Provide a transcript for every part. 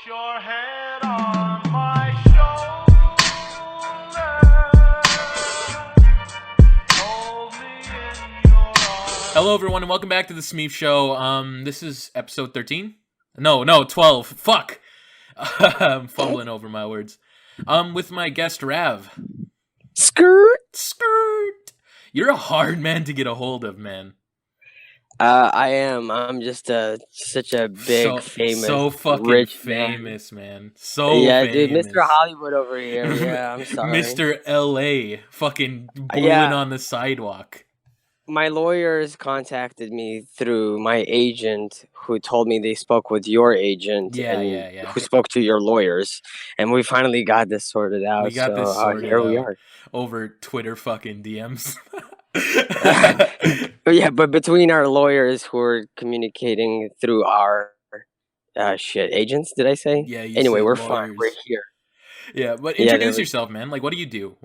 your head on my shoulder. Hold me in your arms. Hello, everyone, and welcome back to the Smeef Show. This is episode 13? No, 12. Fuck. I'm fumbling over my words. With my guest, Rav. Skirt. You're a hard man to get a hold of, man. I am. I'm just such a big, famous, so fucking rich famous, man. Yeah, famous. dude, Mr. Hollywood over here. Yeah, I'm sorry. Mr. LA, fucking booing on the sidewalk. My lawyers contacted me through my agent, who told me they spoke with your agent, who spoke to your lawyers, and we finally got this sorted out. We got this sorted here out we are over Twitter fucking DMs. But between our lawyers who are communicating through our agents, did I say? Yeah. Anyway, we're fine. We're here. Yeah, but introduce yourself, man. Like, what do you do?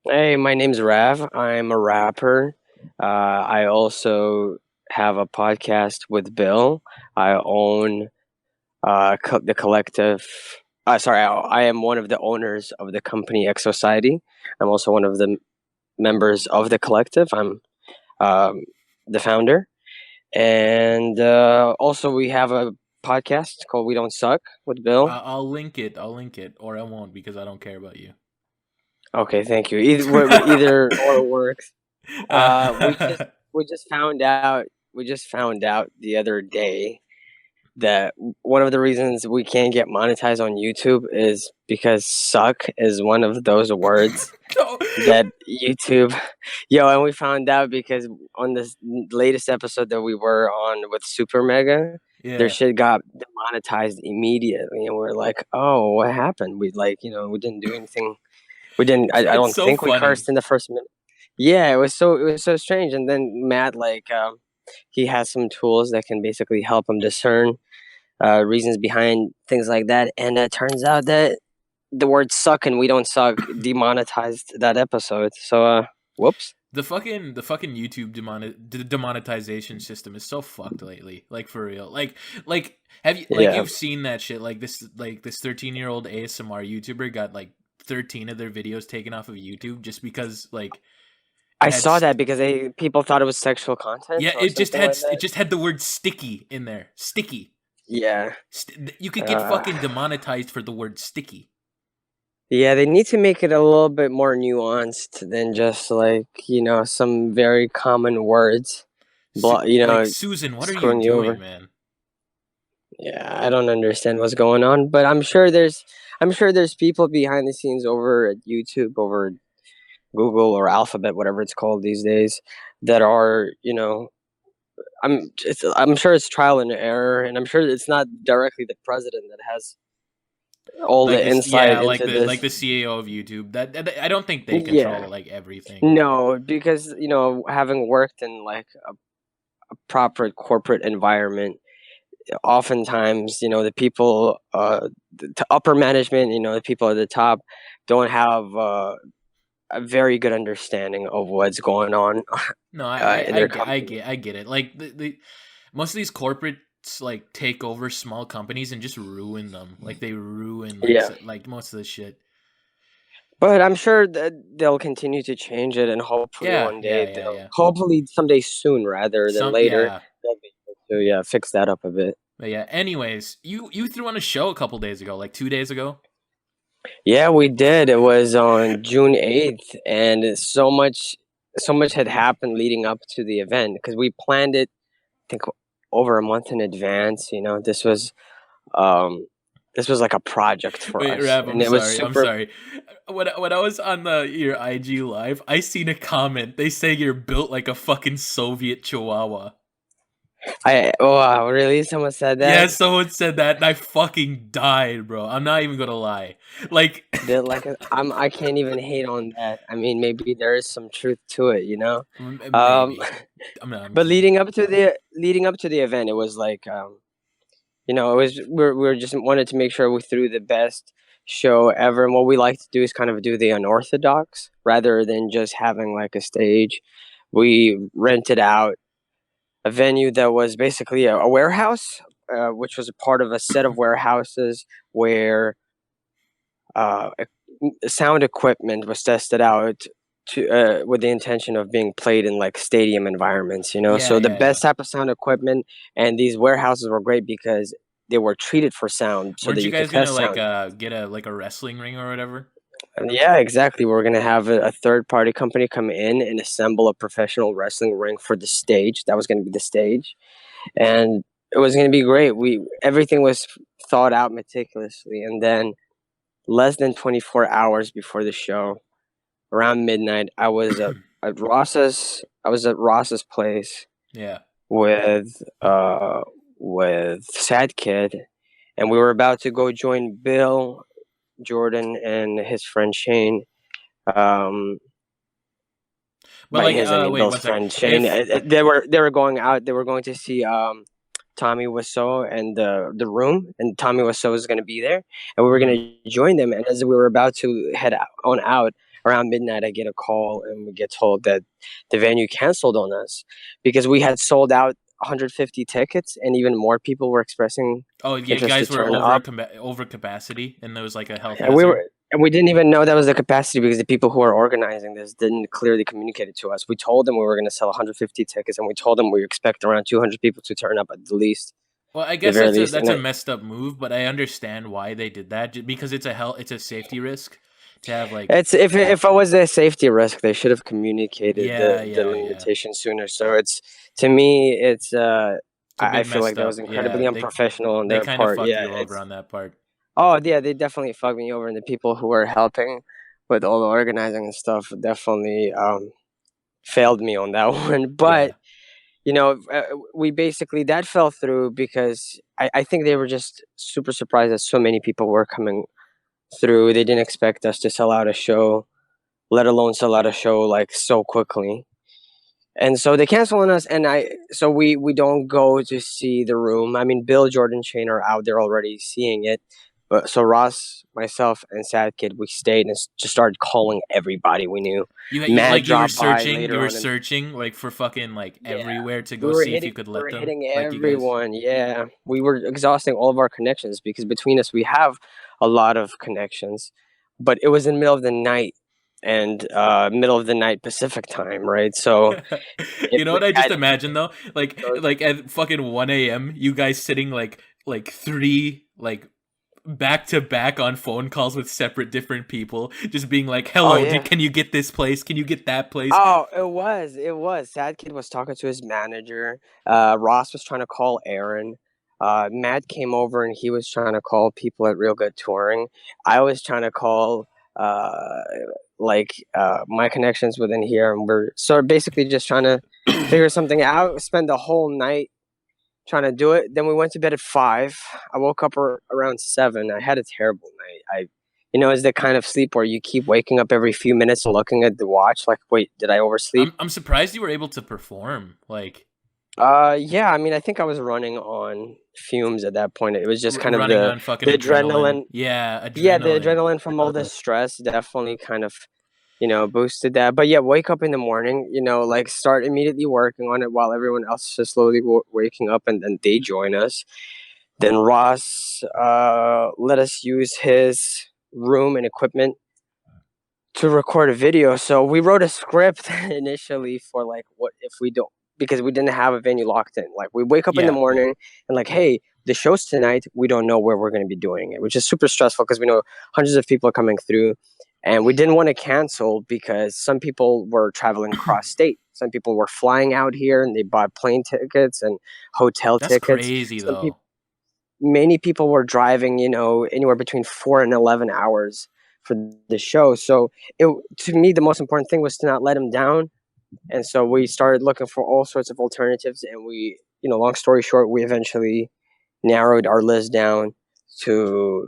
Hey, my name's Rav. I'm a rapper. I also have a podcast with Bill. I own the collective. I am one of the owners of the company Exociety. I'm also one of the members of the collective. I'm the founder. And also we have a podcast called WeDon'tSuck with Bill. I'll link it, or I won't because I don't care about you. Okay, thank you. Either or works. We just found out the other day that one of the reasons we can't get monetized on YouTube is because "suck" is one of those words that YouTube. And we found out because on this latest episode that we were on with Super Mega, their shit got demonetized immediately, and we're like, "Oh, what happened?" We we didn't do anything. We didn't. I don't think we cursed in the first minute. Yeah, it was so strange. And then Matt, he has some tools that can basically help him discern reasons behind things like that. And it turns out that the word "suck" and "we don't suck" demonetized that episode. So, whoops. The fucking YouTube demonetization system is so fucked lately. Like, for real. Like have you you've seen that shit? Like this 13-year-old ASMR YouTuber got 13 of their videos taken off of YouTube just because I saw that because people thought it was sexual content. Yeah, it just had the word "sticky" in there. Sticky. Yeah. You could get fucking demonetized for the word "sticky." Yeah, they need to make it a little bit more nuanced than just some very common words. Susan, what are you doing, man? Yeah, I don't understand what's going on, but I'm sure there's people behind the scenes over at YouTube, over Google or Alphabet, whatever it's called these days, that are, I'm sure it's trial and error, and I'm sure it's not directly the president that has all the insight into this. Like the CEO of YouTube. That I don't think they control everything. No, because having worked in a proper corporate environment, oftentimes the people, the upper management, the people at the top, don't have a very good understanding of what's going on. No, I get it. Like the most of these corporates take over small companies and just ruin them. Like they ruin most of the shit. But I'm sure that they'll continue to change it, and hopefully one day hopefully someday soon rather than later they'll be able to fix that up a bit. But anyways, you threw on a show a couple days ago, 2 days ago. Yeah, we did. It was on June 8th, and so much had happened leading up to the event because we planned it, I think, over a month in advance. This was like a project for us. Rav, I'm sorry. When I was on your IG live, I seen a comment. They say you're built like a fucking Soviet Chihuahua. Wow, really? Someone said that? Yeah, someone said that, and I fucking died, bro. I'm not even gonna lie. I can't even hate on that. I mean, maybe there is some truth to it, Maybe. But leading up to the event, it was it was we're just wanted to make sure we threw the best show ever, and what we like to do is kind of do the unorthodox rather than just having a stage. We rented out a venue that was basically a warehouse which was a part of a set of warehouses where sound equipment was tested out to with the intention of being played in like stadium environments, you know. Yeah, So the yeah, yeah. best type of sound equipment, and these warehouses were great because they were treated for sound, so Weren't that you you could guys gonna test like sound. get a wrestling ring or whatever? And yeah, exactly. We're gonna have a third party company come in and assemble a professional wrestling ring for the stage. That was gonna be the stage, and it was gonna be great. Everything was thought out meticulously, and then less than 24 hours before the show, around midnight, I was at Ross's place Yeah. with Sad Kid, and we were about to go join Bill, Jordan, and his friend Shane. Um, But by like, his, I mean wait Bill's one sec. friend Shane. If They were going out. They were going to see Tommy Wiseau and the Room, and Tommy Wiseau was going to be there, and we were going to join them. And as we were about to head out around midnight, I get a call, and we get told that the venue canceled on us because we had sold out 150 tickets, and even more people were expressing oh, you interest to guys were turn up. over capacity, and there was like a health And we hazard. were, and we didn't even know that was the capacity because the people who were organizing this didn't clearly communicate it to us. We told them we were going to sell 150 tickets, and we told them we expect around 200 people to turn up at the least, Well, I the guess very least. that's And a messed up move, but I understand why they did that because it's a safety risk to have like it's if it was a safety risk, they should have communicated yeah, the yeah, yeah. limitation sooner. So it's to me, it's It's a I bit feel like messed that was up. Yeah, incredibly unprofessional on they their kind of part. fucked Yeah, you over it's on that part. oh yeah, they definitely fucked me over, and the people who were helping with all the organizing and stuff definitely failed me on that one. But Yeah. you know, we basically that fell through because I think they were just super surprised that so many people were coming through. They didn't expect us to sell out a show, let alone sell out a show like so quickly. And so they cancel on us, and we don't go to see the Room. I mean, Bill, Jordan, Shane are out there already seeing it, but so Ross, myself, and Sad Kid, we stayed and just started calling everybody we knew. Matt You were dropped by searching, later on. like for fucking like Yeah, everywhere to we go were see if you hitting could we let were them hitting like you guys. everyone. Yeah, we were exhausting all of our connections because between us we have a lot of connections, but it was in the middle of the night and middle of the night Pacific time, right? So if You know we what I just had imagined though? those, Like at fucking 1 a.m. you guys sitting like three like back to back on phone calls with separate different people, just being like, oh "Hello, yeah. can you get this place? Can you get that place?" Oh, it was. Sad Kid was talking to his manager. Ross was trying to call Aaron. Matt came over and he was trying to call people at Real Good Touring. I was trying to call uh, my connections within here, and we're so basically just trying to figure something out. Spend the whole night trying to do it. Then we went to bed at 5. I woke up around 7. I had a terrible night. It's the kind of sleep where you keep waking up every few minutes and looking at the watch, like, wait, did I oversleep? I'm surprised you were able to perform. Like Yeah. I mean, I think I was running on fumes at that point. It was just kind of running the on fucking the adrenaline. adrenaline. Yeah, Yeah, the adrenaline. adrenaline from all the stress definitely kind of boosted that. But yeah, wake up in the morning, like start immediately working on it while everyone else is just slowly waking up, and then they join us. Then Ross let us use his room and equipment to record a video. So we wrote a script initially for like what if we don't, because we didn't have a venue locked in. Like we wake up in the Yeah. morning and like, hey, the show's tonight. We don't know where we're going to be doing it, which is super stressful because we know hundreds of people are coming through. And we didn't want to cancel because some people were traveling cross state. Some people were flying out here and they bought plane tickets and hotel That's tickets. crazy Some people though. Many people were driving, anywhere between 4 and 11 hours for the show. So to me, the most important thing was to not let them down. And so we started looking for all sorts of alternatives. And long story short, we eventually narrowed our list down to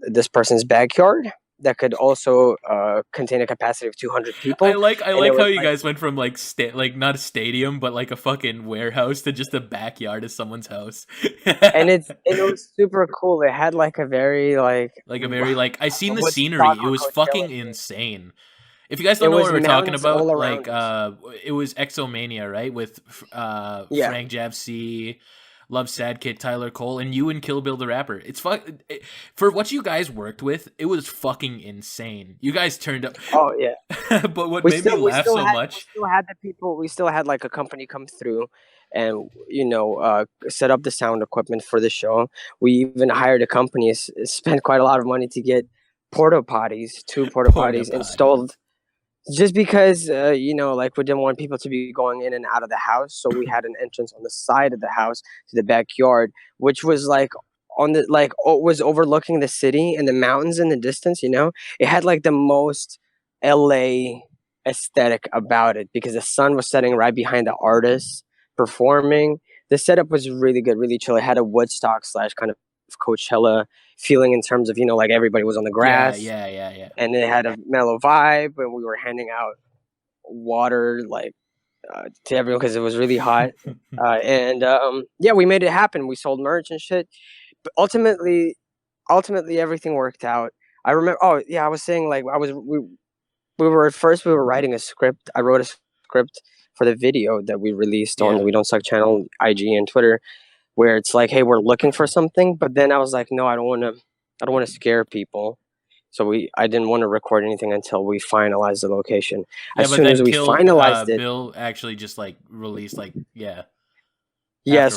this person's backyard that could also contain a capacity of 200 people. I And it like how was you like, guys went from like like not a stadium but like a fucking warehouse to just a backyard of someone's house. and it was super cool. It had like a very like Like a very like I seen the Woodstock scenery. It or was fucking Coachella thing. insane. If you guys It don't know was what we're talking mountains all about, like around us. it was Exomania, right? With Yeah. Frank Javc, Love Sad Kid, Tyler Cole, and you and Kill Bill the Rapper. It's for what you guys worked with, it was fucking insane. You guys turned up. Oh yeah. But what made me laugh so much? We still had the people. We still had like a company come through, and set up the sound equipment for the show. We even hired a company, spent quite a lot of money to get porta potties, 2 porta potties installed, just because like we didn't want people to be going in and out of the house. So we had an entrance on the side of the house to the backyard, which was like was overlooking the city and the mountains in the distance. It had like the most LA aesthetic about it because the sun was setting right behind the artists performing. The setup was really good, really chill. It had a Woodstock / kind of Coachella feeling in terms of like everybody was on the grass. Yeah. And it had a mellow vibe, and we were handing out water to everyone because it was really hot. We made it happen. We sold merch and shit. But ultimately everything worked out. I remember. Oh yeah, I was saying we were writing a script. I wrote a script for the video that we released on the We Don't Suck channel, IG and Twitter, where it's like, hey, we're looking for something. But then I was like, no, I don't want to scare people. So I didn't want to record anything until we finalized the location. As soon as we finalized it, Bill actually just released Yeah. afterwards.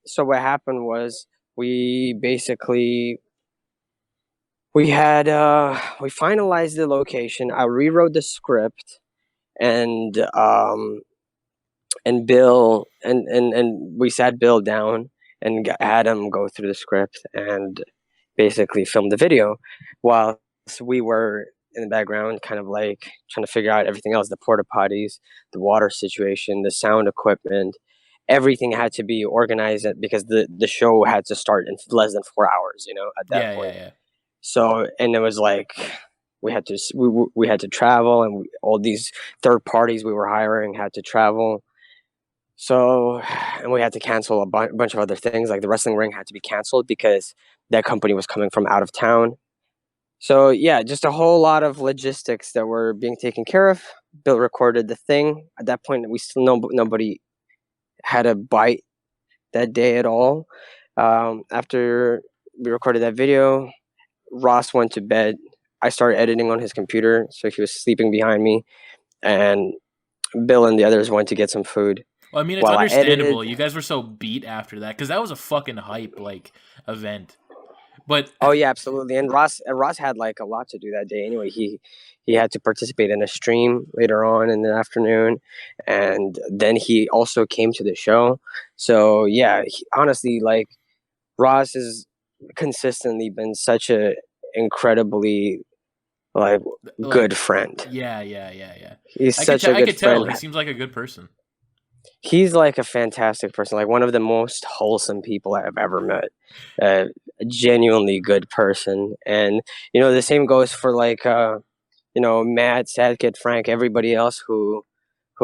So what happened was we basically we finalized the location. I rewrote the script, and Bill and we sat Bill down and had him go through the script and basically filmed the video, while we were in the background kind of trying to figure out everything else, the porta potties, the water situation, the sound equipment. Everything had to be organized because the show had to start in less than 4 hours, at that point. Yeah. So, and it was we had to travel, and all these third parties we were hiring had to travel. So, and we had to cancel a bunch of other things, like the wrestling ring had to be canceled because that company was coming from out of town. So yeah, just a whole lot of logistics that were being taken care of. Bill recorded the thing. At that point, we still nobody had a bite that day at all. After we recorded that video, Ross went to bed. I started editing on his computer, so he was sleeping behind me, and Bill and the others went to get some food. Well, I mean, it's understandable. You guys were so beat after that because that was a fucking hype event. But oh yeah, absolutely. And Ross had a lot to do that day anyway. He had to participate in a stream later on in the afternoon, and then he also came to the show. So yeah, honestly, Ross has consistently been such a incredibly good friend. Yeah. He's such a good friend. I could tell. He seems like a good person. He's a fantastic person, one of the most wholesome people I've ever met. A genuinely good person. And the same goes for Matt, Sad Kid, Frank, everybody else who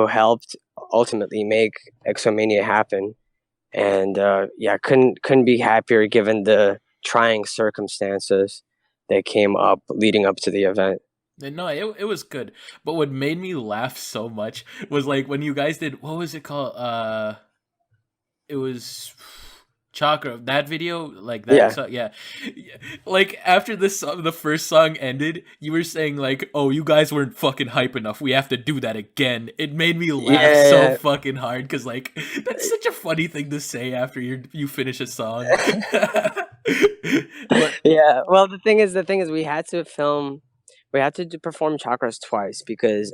helped ultimately make Exomania happen. And couldn't be happier given the trying circumstances that came up leading up to the event. No, it was good. But what made me laugh so much was when you guys did, what was it called? It was Chakra. That video, yeah. After the first song ended, you were saying oh, you guys weren't fucking hype enough. We have to do that again. It made me laugh so fucking hard because that's such a funny thing to say after you finish a song. Yeah. Well, the thing is, we had to perform Chakras twice because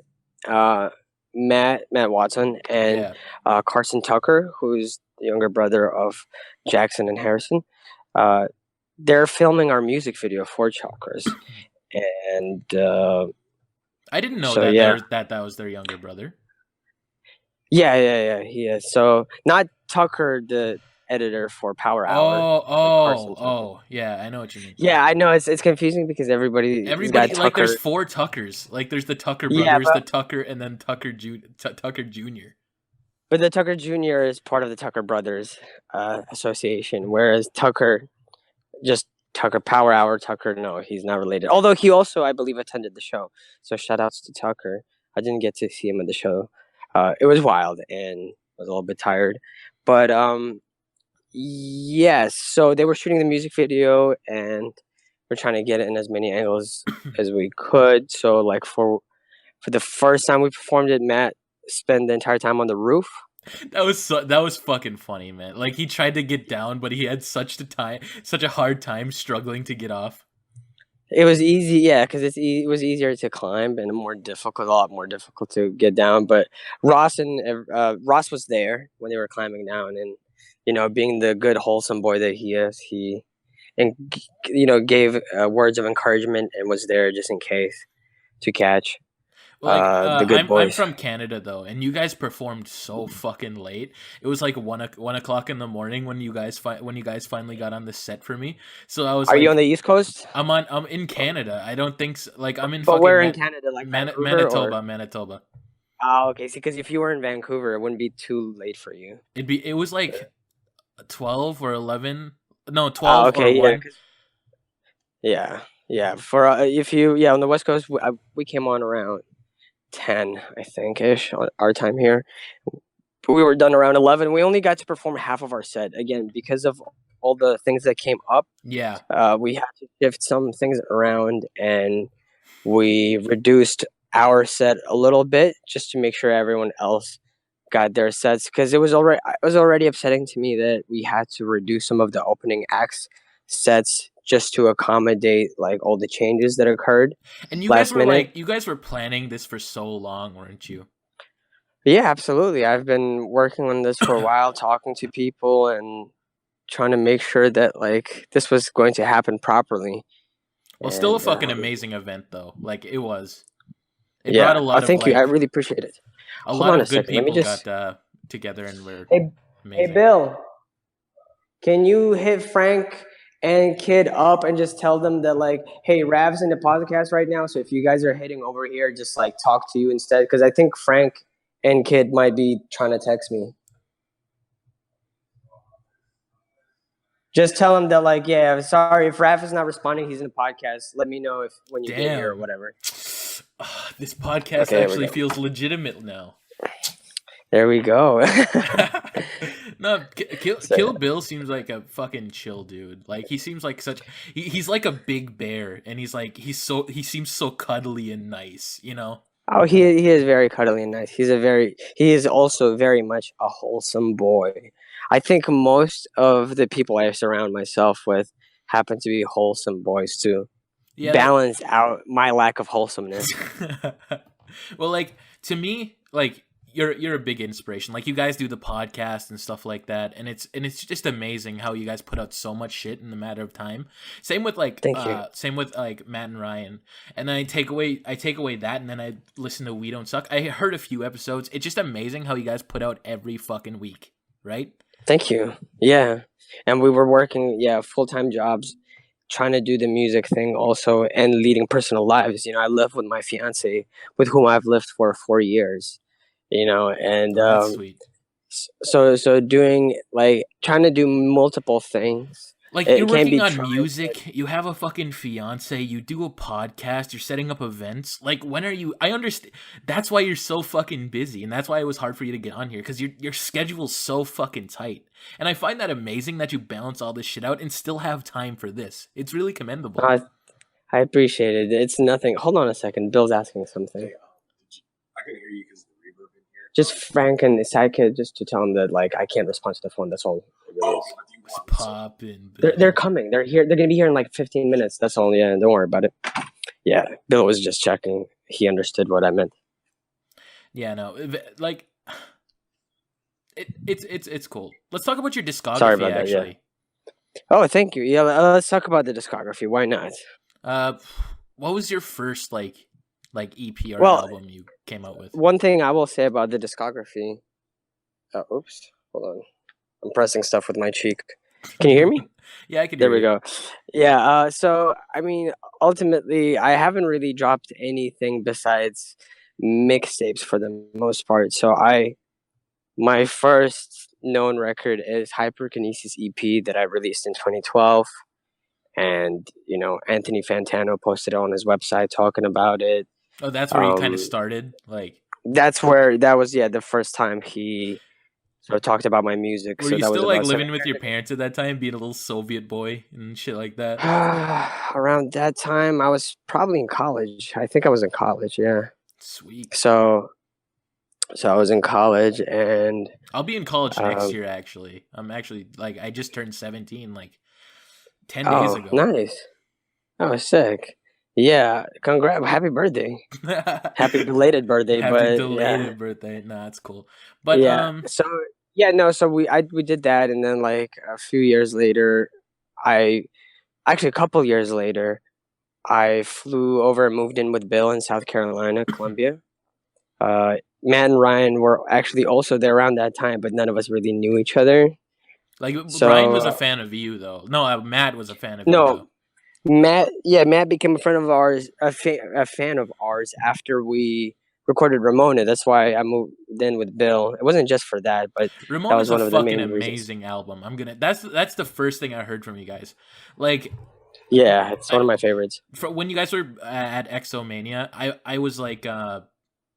Matt Watson and Carson Tucker, who's the younger brother of Jackson and Harrison, they're filming our music video for Chakras. And I didn't know that was their younger brother. Yeah, he is. So not Tucker, the editor for Power Hour. Oh, yeah, I know what you mean. Yeah, I know it's confusing because everybody got Tucker. There's 4 Tuckers. There's the Tucker brothers, the Tucker, and then Tucker Jr. But the Tucker Jr. is part of the Tucker Brothers Association, whereas Tucker, just Tucker Power Hour, Tucker, no, he's not related. Although he also, I believe, attended the show. So shout outs to Tucker. I didn't get to see him at the show. It was wild and I was a little bit tired. But Yes. So they were shooting the music video, and we're trying to get it in as many angles as we could. So like for the first time we performed it, Matt spent the entire time on the roof. That was fucking funny, man. Like he tried to get down, but he had such a hard time struggling to get off. It was easy, yeah, because it was easier to climb and a lot more difficult to get down. But Ross was there when they were climbing down, and being the good, wholesome boy that he is, he and gave words of encouragement and was there just in case to catch Like the good I'm boys. from Canada though, and you guys performed so fucking late. It was like 1 o'clock in the morning when you guys finally got on the set for me. So I was Are you on like, the East Coast? I'm in Canada. I don't think like I'm in But fucking where in Canada, like Vancouver or? Manitoba. Oh, okay. See, because if you were in Vancouver, it wouldn't be too late for you. It was like 12 or 11. No, Oh, 12 or okay, 1. yeah. For if you on the West Coast, we came on around 10, I think, ish on our time here. But we were done around 11. We only got to perform half of our set again because of all the things that came up. Yeah. We had to shift some things around, and we reduced our set a little bit just to make sure everyone else got their sets, because it was already upsetting to me that we had to reduce some of the opening acts sets just to accommodate like all the changes that occurred And last minute. you guys were planning this for so long, weren't you? Yeah, absolutely. I've been working on this for a while, talking to people and trying to make sure that like this was going to happen properly. Well, still a And fucking amazing event though. Like it was. It brought yeah, a lot of thank you. I like really appreciate it. a Hold lot on a of good second. Let me people just. got together and were Hey, hey, amazing. Bill. Can you hit Frank and Kid up and just tell them that like, hey, Rav's in the podcast right now, so if you guys are heading over here, just like talk to you instead, because I think Frank and Kid might be trying to text me. Just tell him that like, yeah, sorry if Rav is not responding, he's in the podcast. Let me know if when you get here or Damn. whatever. This podcast Okay, there we actually go. feels legitimate now. There we go. No, So, Kill Bill seems like a fucking chill dude. Like he seems like he's like a big bear, and he seems so cuddly and nice, you know. oh, he is very cuddly and nice. He is also very much a wholesome boy. I think most of the people I surround myself with happen to be wholesome boys too. Yeah, Balance out my lack of wholesomeness. well, like to me, like you're a big inspiration. Like you guys do the podcast and stuff like that, and it's just amazing how you guys put out so much shit in a matter of time. Thank you. Same with like Matt and Ryan. And then I take away that, and then I listen to We Don't Suck. I heard a few episodes. It's just amazing how you guys put out every fucking week, right? Thank you. Yeah. And we were working, full-time jobs, trying to do the music thing also and leading personal lives. I live with my fiance, with whom I've lived for 4 years, and Oh, that's sweet. so doing like trying to do multiple things. Like you're It can working be on trying. music, you have a fucking fiance, you do a podcast, you're setting up events. Like when are you? I understand. That's why you're so fucking busy, and that's why it was hard for you to get on here because your schedule's so fucking tight. And I find that amazing that you balance all this shit out and still have time for this. It's really commendable. I appreciate it. It's nothing. Hold on a second. Bill's asking something. I can hear you because of the reverb in here. Just Frank and Sidekick, just to tell him that like I can't respond to the phone. That's all it really is. What do you It's want? popping. They're coming. They're here. They're gonna be here in like 15 minutes. That's all. Yeah, don't worry about it. Yeah, Bill was just checking. He understood what I meant. Yeah, no, like it's cool. Let's talk about your discography. Sorry about that, yeah. Actually, Oh, thank you. Yeah, let's talk about the discography. Why not? what was your first like EP or Well, album you came out with? One thing I will say about the discography. Oops, hold on. I'm pressing stuff with my cheek. Can you hear me? Yeah, I can. There we go. Yeah. So I mean, ultimately, I haven't really dropped anything besides mixtapes for the most part. So my first known record is Hyperkinesis EP that I released in 2012, and Anthony Fantano posted it on his website talking about it. Oh, that's where you kind of started, like. That was the first time he So I talked about my music. Were So you that was still like about living with your parents at that time, being a little Soviet boy and shit like that? around that time. I was probably in college. I think I was in college. Yeah. Sweet. So I was in college, and I'll be in college next um, year. Actually, I'm actually like I just turned 17 like 10 days ago. nice. Oh, sick. Yeah. Congrats. Happy birthday. Happy belated birthday. Happy But yeah. belated birthday. Nah, that's cool. But Yeah. So yeah, no, so we did that, and then like a few years later, I actually a couple years later, I flew over and moved in with Bill in South Carolina, Columbia. Matt and Ryan were actually also there around that time, but none of us really knew each other. like Ryan So was a fan of you though. No, Matt was a fan of you though. no, Matt became a friend of ours, a fan of ours after we recorded Ramona. That's why I moved in with Bill. It wasn't just for that, but that was Ramona's a one of the fucking main reasons. amazing album. That's the first thing I heard from you guys. Like Yeah, it's one of my favorites. for when you guys were at Exomania, I was like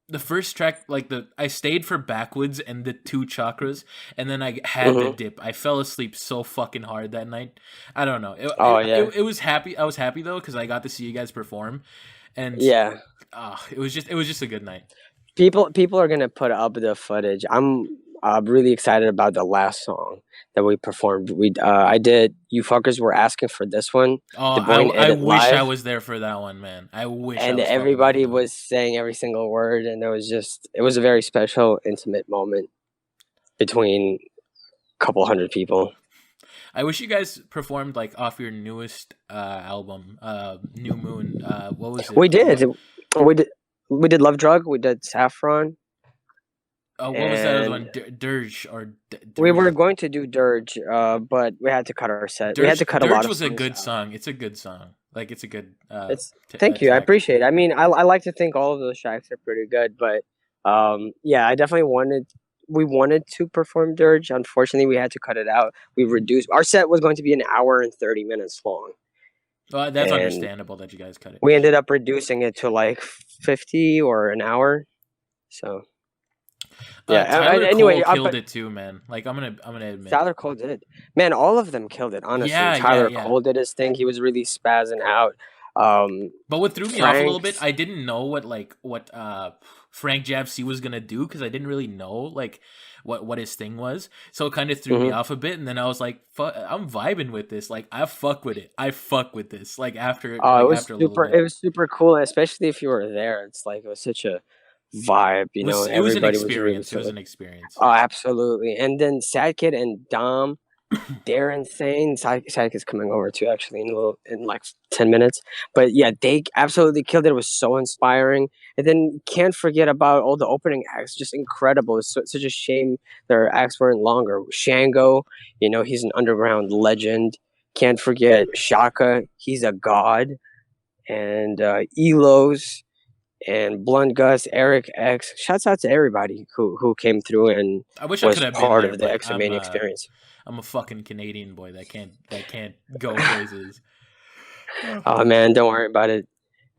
the first track, like I stayed for Backwoods and the Two Chakras, and then I had to dip. I fell asleep so fucking hard that night. I don't know. It was happy. I was happy though because I got to see you guys perform, and Yeah, it was just a good night. people are gonna put up the footage. I'm really excited about the last song that we performed. I did. You fuckers were asking for this one. Oh, The Boyne I edit wish I live, was there for that one, man. I wish I and was fucking there everybody for that. was saying every single word, and it was a very special, intimate moment between a couple hundred people. I wish you guys performed like off your newest album, New Moon. What was it? We did. We did Love Drug. We did Saffron. What was that other one? And Dirge or we were Dirge? going to do Dirge, but we had to cut our set. We had Dirge, to cut a Dirge lot of was a songs good out. song. It's a good song. Like it's a good It's Thank you. I track. appreciate it. I mean, I like to think all of those tracks are pretty good, but yeah, I definitely we wanted to perform Dirge. Unfortunately, we had to cut it out. We reduced our set was going to be an hour and 30 minutes long. Well, that's And understandable that you guys cut it. we ended up reducing it to like 50 or an hour. So yeah. Tyler Anyway, Cole killed it too, man. Like I'm gonna admit. Tyler Cole did. Man, all of them killed it. Honestly, Yeah, Tyler yeah. Cole did his thing. He was really spazzing out. But what threw me off a little bit, I didn't know what Frank Javc was gonna do because I didn't really know like what his thing was. So it kind of threw me off a bit, and then I was like, I'm vibing with this. Like I fuck with it. I fuck with this. Like after it was after a little bit. It was super cool, especially if you were there. It's like it was such a vibe, you know. It was an Everybody experience. really It was an experience. Oh, absolutely. And then Sad Kid and Dom, they're insane. Sad Kid's coming over too, actually, in like 10 minutes. But yeah, they absolutely killed it. It was so inspiring. And then can't forget about all the opening acts, just incredible. It's such a shame their acts weren't longer. Shango, you know, he's an underground legend. Can't forget Shaka, he's a god. And Elos and Blunt Gus, Eric X. Shouts out to everybody who came through and I wish I was could have part been of there, the but Exomania experience. I'm a fucking Canadian boy that can't go places. Oh man, don't worry about it.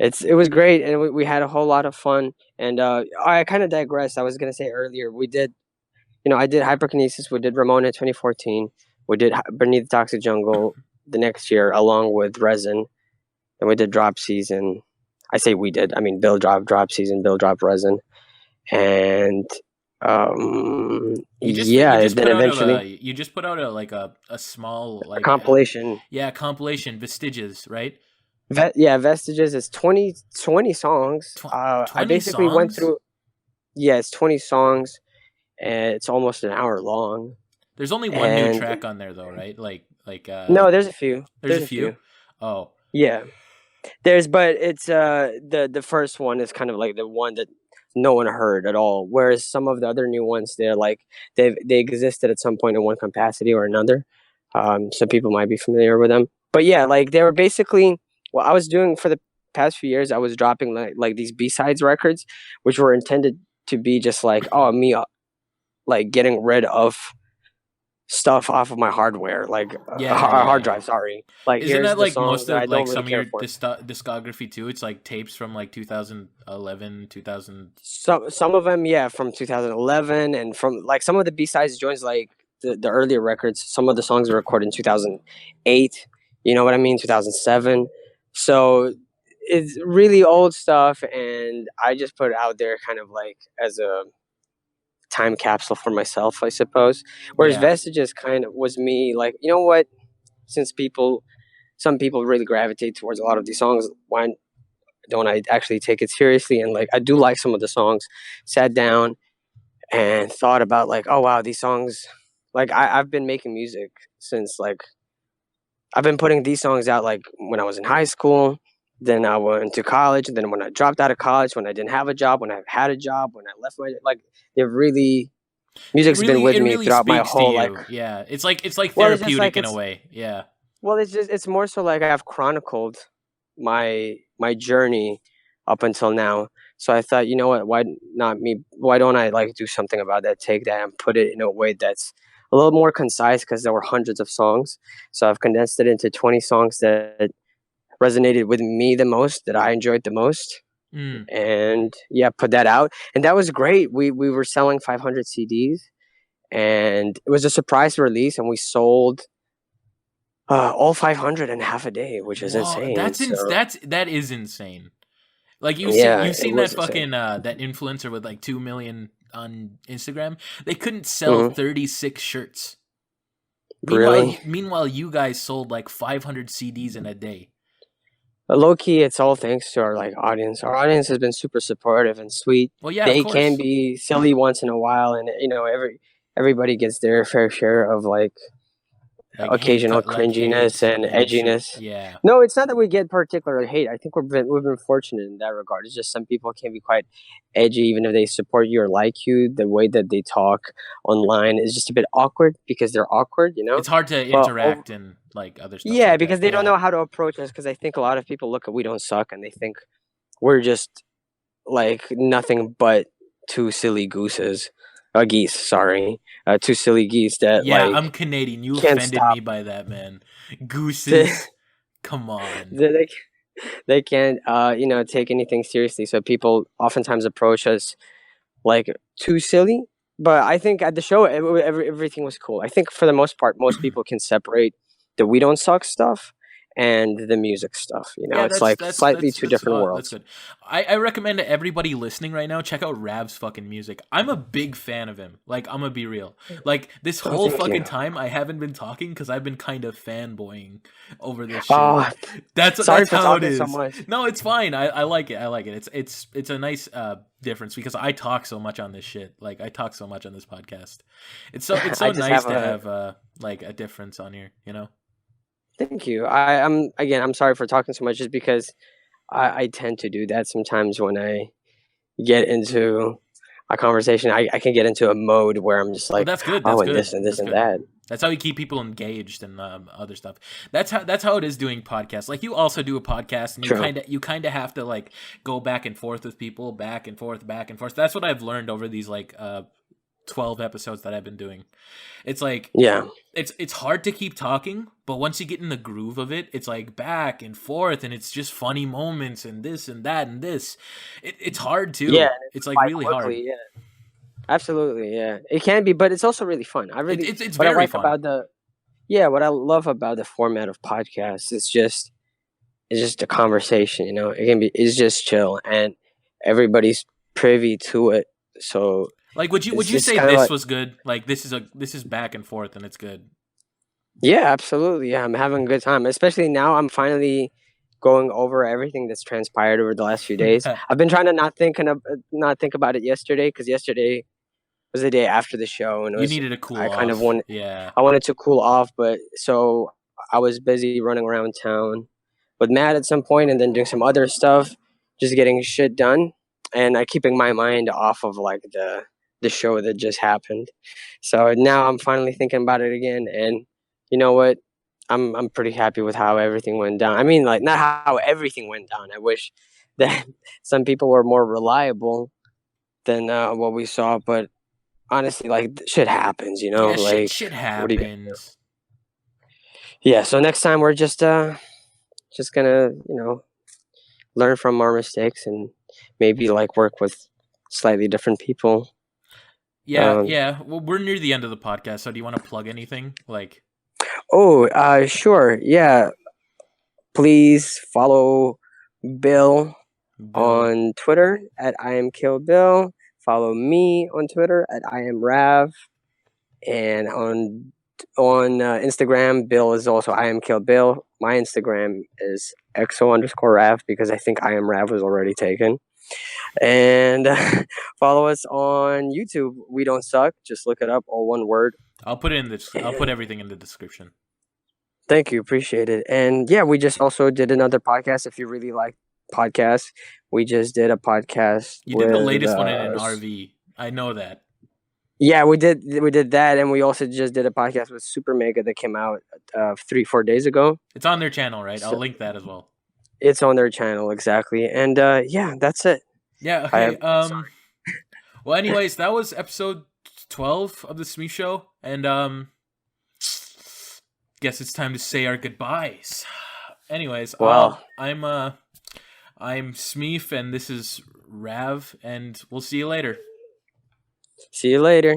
It was great, and we had a whole lot of fun. And I kind of digressed. I was gonna say earlier we did, you know, I did Hyperkinesis. We did Ramona 2014. We did Beneath the Toxic Jungle the next year along with Resin, and we did Drop Season. I say we did. I mean, Bill dropped Drop Season. Bill dropped Resin, and You just then eventually you just put out a small like compilation. Compilation Vestiges, right? Vestiges is 20 songs. 20 I basically went songs? through. Yeah, it's 20 songs, and it's almost an hour long. There's only one new track on there though, right? No, there's a few. There's a few. Oh, yeah. But it's the first one is kind of like the one that no one heard at all. Whereas some of the other new ones, they're like they existed at some point in one capacity or another. So people might be familiar with them. But yeah, like they were basically what I was doing for the past few years. I was dropping like these B-sides records, which were intended to be just like me like getting rid of stuff off of my hardware, like Yeah, hard yeah. drive. Sorry, like Isn't here's that the like songs most that I of don't like really some of your care for. discography too? It's like tapes from like 2011, 2000. Some of them, yeah, from 2011, and from like some of the B-sides joints, like the earlier records. Some of the songs were recorded in 2008. You know what I mean? 2007. So it's really old stuff, and I just put it out there, kind of like as a time capsule for myself, I suppose. Whereas Yeah. Vestiges kind of was me, like, you know what? Since some people really gravitate towards a lot of these songs, why don't I actually take it seriously? And like, I do like some of the songs. Sat down and thought about like, oh wow, these songs. Like, I've been making music since like I've been putting these songs out like when I was in high school. Then I went to college. Then when I dropped out of college, when I didn't have a job, when I had a job, when I left my like, they've really music's been with It me really throughout my speaks to whole like. you. Yeah. It's like Well, it's just like therapeutic in a way. Yeah. it's more so like I've chronicled my journey up until now. So I thought, you know what, why not me? Why don't I like do something about that? Take that and put it in a way that's a little more concise, because there were hundreds of songs. So I've condensed it into 20 songs that resonated with me the most, that I enjoyed the most. Mm. And yeah, put that out. And that was great. We were selling 500 CDs, and it was a surprise release, and we sold all 500 in half a day, which is Whoa, insane. So that is insane. Like yeah, you've it seen that was insane. fucking that influencer with like 2 million on Instagram. They couldn't sell Mhm. 36 shirts. Really? Meanwhile, you guys sold like 500 CDs in a day. Low key, it's all thanks to our like audience. Our audience has been super supportive and sweet. Well, yeah, of They can course. be silly once in a while, and everybody gets their fair share of like Like occasional like cringiness hate and and shit. edginess. Yeah. No, it's not that we get particular hate. I think we've been fortunate in that regard. It's just some people can be quite edgy, even if they support you or like you. The way that they talk online is just a bit awkward because they're awkward, you know. It's hard to But interact and like other stuff yeah, like that. because they don't Yeah. know how to approach us. Because I think a lot of people look at We Don't Suck and they think we're just like nothing but two silly gooses, geese. Sorry, two silly geese that Yeah, like I'm Canadian. You can't offended stop. me by that, man. Gooses. Come on. they, they can't, take anything seriously. So people oftentimes approach us like too silly. But I think at the show, everything was cool. I think for the most part, most people can separate the We Don't Suck stuff and the music stuff. Yeah, It's like slightly two different that's worlds. good. I recommend to everybody listening right now, check out Rav's fucking music. I'm a big fan of him. Like, I'm gonna be real. Like, this Oh, whole thank fucking you. time I haven't been talking because I've been kind of fanboying over this shit. Oh, That's sorry for how it talking so is. much. No, it's fine. I like it. I like it. It's a nice difference because I talk so much on this shit. Like, I talk so much on this podcast. It's so I just nice have to a have like a difference on here, you know? thank you. I'm sorry for talking so much, just because I tend to do that sometimes when I get into a conversation. I can get into a mode where I'm just Well, like, that's good. oh, That's and good. this and this That's and good. that. That's how you keep people engaged and other stuff. That's how it is doing podcasts. Like, you also do a podcast, and True. you kind of have to like go back and forth with people, back and forth, back and forth. That's what I've learned over these like 12 episodes that I've been doing. It's like Yeah. it's hard to keep talking, but once you get in the groove of it, it's like back and forth, and it's just funny moments and this and that and this. It's hard too. Yeah. It's like Quite really hard. quickly. Yeah. Absolutely. Yeah. It can be, but it's also really fun. It's What I very like fun. about what I love about the format of podcasts is it's just a conversation. It's just chill, and everybody's privy to it. So Like, would you it's say kind of this like, was good? Like, this is back and forth and it's good. yeah, absolutely. Yeah, I'm having a good time, especially now. I'm finally going over everything that's transpired over the last few days. I've been trying to not think about it yesterday, because yesterday was the day after the show, and You needed to cool I kind of off. Yeah. I wanted to cool off, but so I was busy running around town with Matt at some point, and then doing some other stuff, just getting shit done, and keeping my mind off of like the show that just happened. So now I'm finally thinking about it again, and you know what? I'm pretty happy with how everything went down. I mean, like, not how everything went down. I wish that some people were more reliable than what we saw, but honestly, like shit happens, you know. Yeah, Like shit what are you gonna do? happens. Yeah. So next time we're just gonna learn from our mistakes and maybe like work with slightly different people. Yeah, yeah. Well, we're near the end of the podcast, so do you want to plug anything? Like, Sure. Yeah. Please follow Bill Bill. on Twitter at I am Kill Bill. Follow me on Twitter at I am Rav, and on Instagram, Bill is also I am Kill Bill. My Instagram is exo_Rav because I think I am Rav was already taken. And follow us on YouTube. We Don't Suck. Just look it up, all one word. I'll put everything in the description. Thank you, appreciate it. And yeah, we just also did another podcast. If you really like podcasts, we just did a podcast. You did the latest one in an RV. I know that. Yeah, we did that, and we also just did a podcast with Super Mega that came out 3-4 days ago. It's on their channel, right? So- I'll link that as well. It's on their channel, exactly. And yeah, that's it. Yeah. Okay. Well, anyways, that was episode 12 of the Smeef Show, and guess it's time to say our goodbyes. Anyways, Well, I'm Smeef, and this is Rav, and we'll see you later. see you later.